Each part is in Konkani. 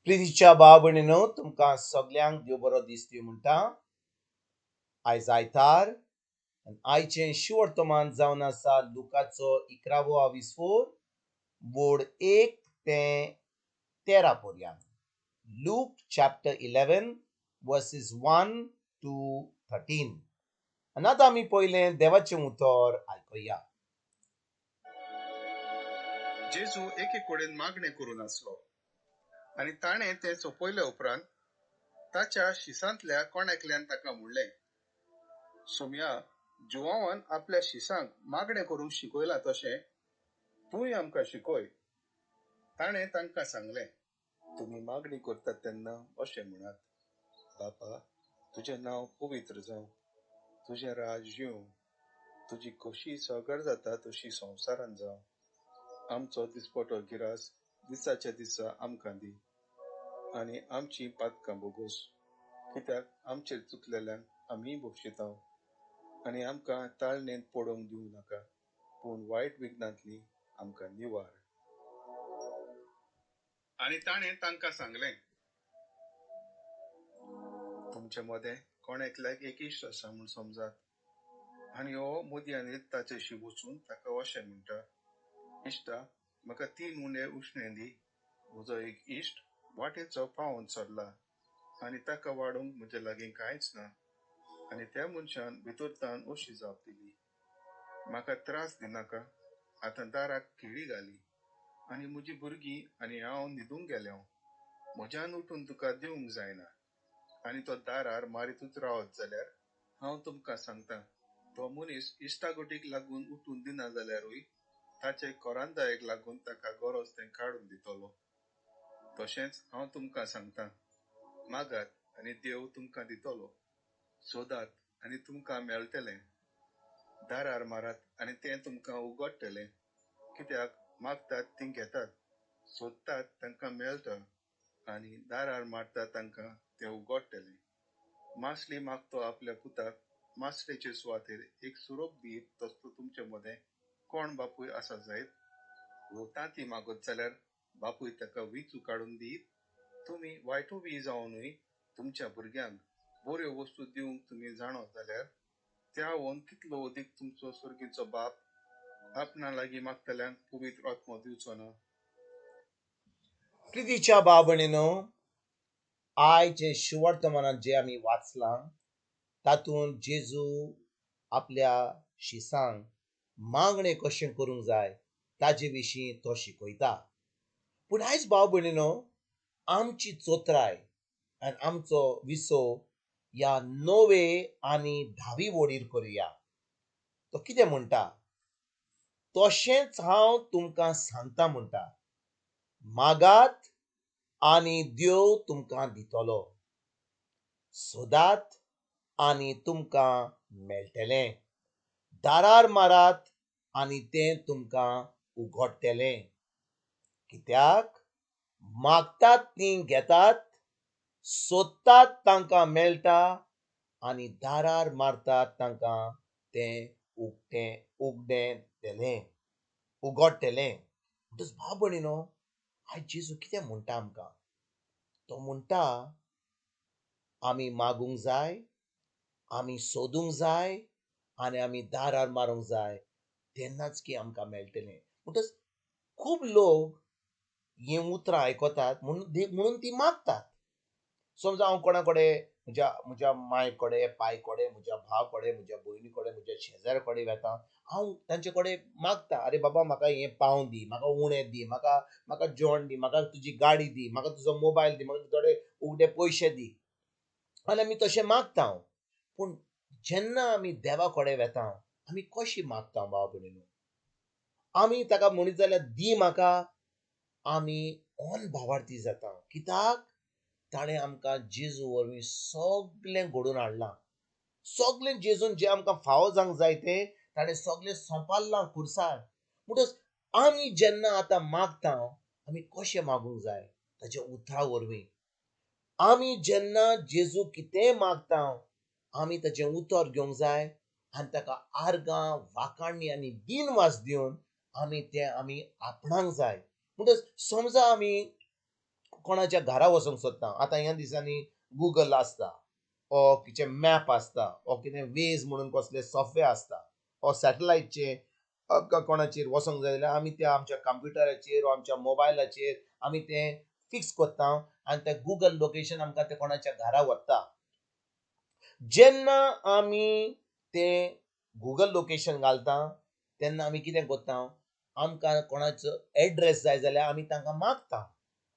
प्रितीच्या भाव भयणीनो तुमकां सगल्यांक देव बरो दीस दिवं म्हणटा. आयज आयतार आनी आयचें शिवर्तमान जावन आसा लुकाचो 11 बोड 1 ते 13 पर्यंत. लूक चॅप्टर 11 वर्सेस 1 to 13. आनी आतां आमी पयलें देवाचें उतर आयकुया. जेजू एके कडेन मागणें करून आसलो आनी ताणें तें सोंपयले उपरांत ताच्या शिसांतल्या कोणाकल्यान ताका म्हणलें, सोम्या, जुवावान आपल्या शिसांक मागणें करूंक शिकयलां तशें तूंय आमकां शिकय. ताणें तांकां सांगलें, तुमी मागणी करतात तेन्ना अशें म्हणात, बापा, तुजें नांव पवित्र जावं, तुजें राज येवं, तुजी कशी सगर जाता तशी संवसारान जावं. आमचो दिसपटो गिरास दिसाच्या दिसा आमकां दी आनी आमची पातकां बोगोस, कित्याक आमचेर चुकलेल्यांक आमी बक्षितांव आनी आमकां ताळणेंत पडोवंक दिवं नाका, पूण वायट विघ्नांतली आमकां निवार. आनी ताणें तांकां सांगलें, तुमचे मदें कोणेकल्याक एक इश्ट आसा म्हूण समजात आनी हो मुदयानीत ताचेशी वचून ताका अशें म्हणटा, इश्टा, म्हाका 3 उंडे उश्णें दी. म्हजो एक इश्ट वाटेचो पावोन सरला आनी ताका वाडूंक म्हजे लागीं कांयच ना. आनी त्या मनशान भितरतान अशी जाप दिली, म्हाका त्रास दिनाका, आतां दाराक खिळी घाली आनी म्हजी भुरगीं आनी हांव न्हिदूंक गेल्याव. म्हज्यान उठून तुका दिवंक जायना. आनी तो दारार मारीतूच रावत जाल्यार हांव तुमकां सांगता, तो मनीस इश्टागोटीक लागून उठून दिना जाल्यारूय ताचे कोरांदायेक लागून ताका गरज तें काडून दितलो. तशेंच हांव तुमकां सांगता, मागात आनी देव तुमकां दितलो, सोदात आनी तुमकां मेळटलें, दारार मारात आनी तें तुमकां उगडटलें. कित्याक मागतात तीं घेतात, सोदतात तांकां मेळटा आनी दारार मारतात तांकां तें उगडटलें. मासली मागतो आपल्या पुताक मासलेचे सुवातेर एक सुरोप दीत तसलो तुमचे मदें कोण बापूय आसा जायत? वो तांती मागत जाल्यार बापूय ताका विचू काडून दीत? तुमी वायटूय जावनूय तुमच्या भुरग्यांक बऱ्यो वस्तू दिवंक तुमी जाणो जाल्यार त्या वोन कितलो अदीक तुमचो सुर्गीचो बाप आपणा लागीं मागतल्यांक पवित्र आत्मो दिवचो ना. प्रितीच्या भाव भयणीनो, आयचे शिवर्तमानात जे आमी वाचलां तातूंत जेजू आपल्या शिसांक मागणें कशें करूंक जाय ताजे विशीं तो शिकयता. पूण आयज भाव भयणीनो, आमची चोत्राय आनी आमचो विसो ह्या 9 आनी 10 वडीर करुया. तो कितें म्हणटा, तशेंच हांव तुमकां सांगता म्हणटा, मागात आनी देव तुमकां दितलो, सोदात आनी तुमकां मेळटलें, दारार मारात आनी तें तुमकां उगडटलें. कित्याक मागतात तीं घेतात, सोदतात तांकां मेळटा आनी दारार मारतात तांकां तें उगडटलें. म्हणटच भाव भयणीनो, आयज जेजू कितें म्हणटा आमकां? तो म्हणटा, आमी मागूंक जाय, आमी सोदूंक जाय आनी आमी दारार मारूंक जाय, तेन्नाच की आमकां मेळटलें. म्हणटच खूब लोक हीं उतरां आयकतात म्हणून ती मागतात. समजा हांव कोणा कडेन म्हज्या माय कडेन, पाय कडेन, म्हज्या भाव कडेन, म्हज्या भयणी कडेन, म्हज्या शेजाऱ्या कडेन वेता, हांव तांचे कडेन मागता, आरे बाबा म्हाका हें पाव दी, म्हाका उणें दी, म्हाका जेवण दी, म्हाका तुजी गाडी दी, म्हाका तुजो मोबायल दी, म्हाका थोडे उगडे पयशे दी. आनी आमी तशें मागता. पूण जेन्ना आमी देवा कडेन वेता, आमी कशीं मागता भाव भयणीनो? आमी ताका म्हणीत जाल्यार दी म्हाका, आमी भावार्थी जाता. कित्याक ताणें आमकां जेजू वरवीं सगळें घडोवन हाडलां. सगळें जेजून जें आमकां फावो जावंक जाय तें ताणें सगळें सोंपल्लां खुर्सार. म्हणटच आमी जेन्ना आतां मागता, आमी कशें मागूंक जाय? ताच्या उतरा वरवीं. आमी जेन्ना जेजू कितेंय मागता, आमी ताचें उतर घेवंक जाय आनी ताका आर्गां, वाखाणणी आनी दिनवास दिवन आमी तें आपणांक जाय. म्हणटच समजा आमी कोणाच्या घरा वचूंक सोदता, आतां ह्या दिसांनी गुगल आसता, ओ कितें मॅप आसता, ओ कितें वेज म्हणून कसले सॉफ्टवेअर आसता, ओ सॅटलायटचे आमकां कोणाचेर वचोंक जाय जाल्यार आमी त्या आमच्या कंप्युटराचेर वा आमच्या मोबायलाचेर आमी तें फिक्स करता आनी तें गुगल लोकेशन आमकां तें कोणाच्या घरा व्हरता. जेन्ना आमी तें गुगल लोकेशन घालता तेन्ना आमी कितें करता, आमकां कोणाचो एड्रेस जाय जाल्यार आमी तांकां मागता.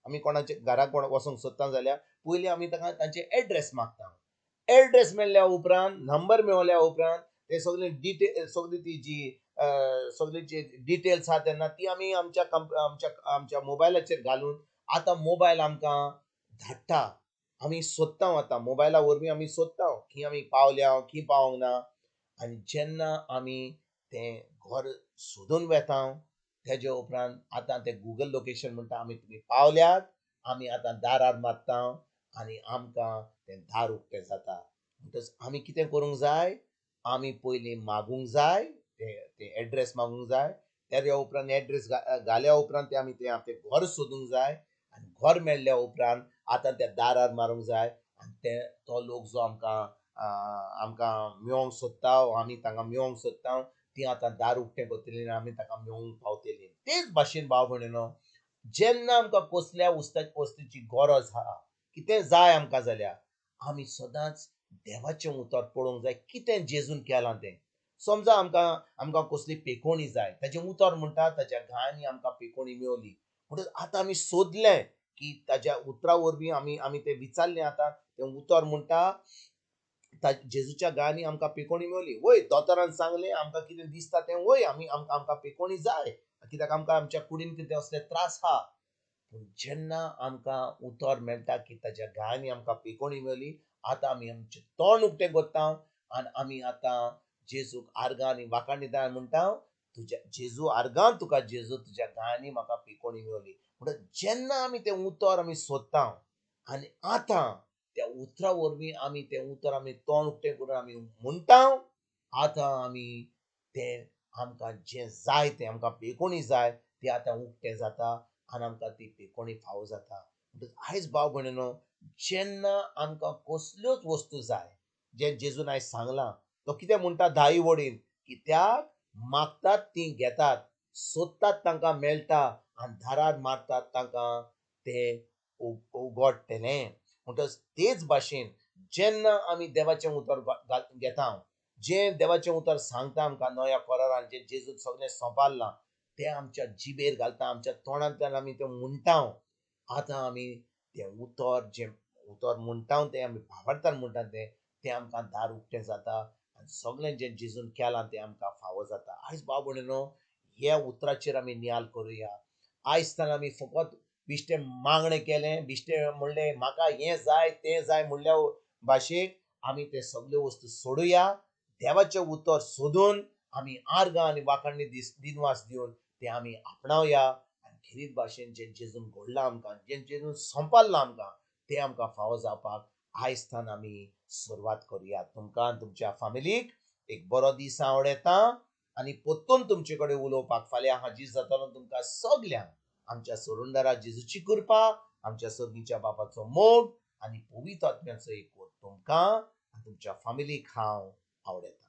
आमी कोणाच्या घराक कोण वचोंक सोदता जाल्यार पयलीं आमी तांकां तांचे एड्रेस मागता. एड्रेस मेळ्ळ्या उपरांत, नंबर मेळ्ळ्या उपरांत ते सगळे सगळी ती जी सगळी जी डिटेल्स आहा तेन्ना ती आमी आमच्या मोबायलाचेर घालून आतां मोबायल आमकां धाडटा. आमी सोदता आतां मोबायला वरवीं आमी सोदता खंय आमी पावल्या, खंय पावोंक ना. आनी जेन्ना आमी तें घर सोदून वेता तेजे उपरांत आतां तें गुगल लोकेशन म्हणटा आमी तुमी पावल्यात, आमी आतां दारार मारता आनी आमकां तें दार उक्तें जाता. म्हणटच आमी कितें करूंक जाय, आमी पयलीं मागूंक जाय, तें एड्रेस मागूंक जाय. तेज्या उपरांत एड्रेस घाल्या उपरांत तें आमी तें घर सोदूंक जाय आनी घर मेळ्ळ्या उपरांत आतां त्या दारार मारूंक जाय आनी तो लोक जो आमकां मेळोंक सोदता वा आमी तांकां मेळोंक सोदता ती आतां दार उक्तें करतलीं आनी आमी ताका मेळोंक पावतलीं. तेच भाशेन भाव भयणीनो, जेन्ना आमकां कसल्या वस्तूची गरज आहा, कितें जाय आमकां जाल्यार आमी सदांच देवाचें उतर पळोवंक जाय, कितें जेजून केलां तें. समजा आमकां कसली पेकोणी जाय, ताचें उतर म्हणटा ताच्या घायांनी आमकां पेकोणी मेळली. म्हणटच आतां आमी सोदलें की ताच्या उतरा वरवीं आमी तें विचारलें, आतां तें उतर म्हणटा जेजूच्या गायांनी आमकां पेकोणी मेळली. वय दोतोरान सांगलें आमकां कितें दिसता तें वय आमकां पेकोणी जाय, कित्याक आमकां आमच्या कुडीन कितें असले त्रास आहा. पूण जेन्ना आमकां उतर मेळटा की ताच्या गायांनी आमकां पेकोणी मेळली, आतां आमी आमचें तोंड उक्तें करता आनी आमी आतां जेजूक आर्गां आनी वाखाण दिता आनी म्हणटा तुज्या जेजू आर्गां तुका जेजू, तुज्या गायांनी म्हाका पेकोणी मेळली. म्हणटच जेन्ना आमी तें उतर आमी सोदता आनी आतां त्या उतरा वरवीं आमी तें उतर आमी तोंड उक्तें करून आमी म्हणटा, आतां आमी तें आमकां जें जाय तें आमकां पेकोणी जाय तें आतां उक्तें जाता आनी आमकां ती पेकोणी फावो जाता. म्हणटच आयज भाव भयणीनो, जेन्ना आमकां कसल्योच वस्तू जाय, जें जेजून आयज सांगलां, तो कितें म्हणटा 10 वडीन, कित्याक मागतात तीं घेतात, सोदतात तांकां मेळटा आनी दारार मारतात तांकां तें उगडटलें. म्हणटच तेच भाशेन जेन्ना आमी देवाचें उतर घेता, जें देवाचें उतर सांगता आमकां नव्या करारान जें जेजून सगळें सोंपारलां तें आमच्या जिबेर घालता, आमच्या तोंडांतल्यान आमी तें म्हणटा. आतां आमी तें उतर म्हणटा तें आमी भावार्थान म्हणटा तें आमकां दार उक्तें जाता आनी सगळें जें जेजून केलां तें आमकां फावो जाता. आयज भाव भयणीनो, ह्या उतराचेर आमी नियाल करुया. आयज तान आमी फकत बिश्टें मागणें केलें, बिश्टें म्हणलें म्हाका हें जाय तें जाय म्हणल्या भाशेक आमी ते सगल्यो वस्तू सोडुया. देवाचें उतर सोदून आमी आर्गां आनी वाखाणणी दिनवास दिवन तें आमी आपणावया आनी खरीच भाशेन जें जेजून घडलां आमकां, जें जेजून सोंपारलां आमकां, तें आमकां फावो जावपाक आयज तान आमी सुरवात करुया. तुमकां आनी तुमच्या फॅमिलीक एक बरो दीस हांव येता आनी परतून तुमचे कडेन उलोवपाक फाल्यां हाजीर जातलो. तुमकां सगल्यांक आमच्या सोडूनदारा जेजूची कृपा, आमच्या सर्गीच्या बापाचो मोग आनी पवित्र आत्म्याचो एकवट तुमकां आनी तुमच्या फॅमिलीक हांव आवडयतां.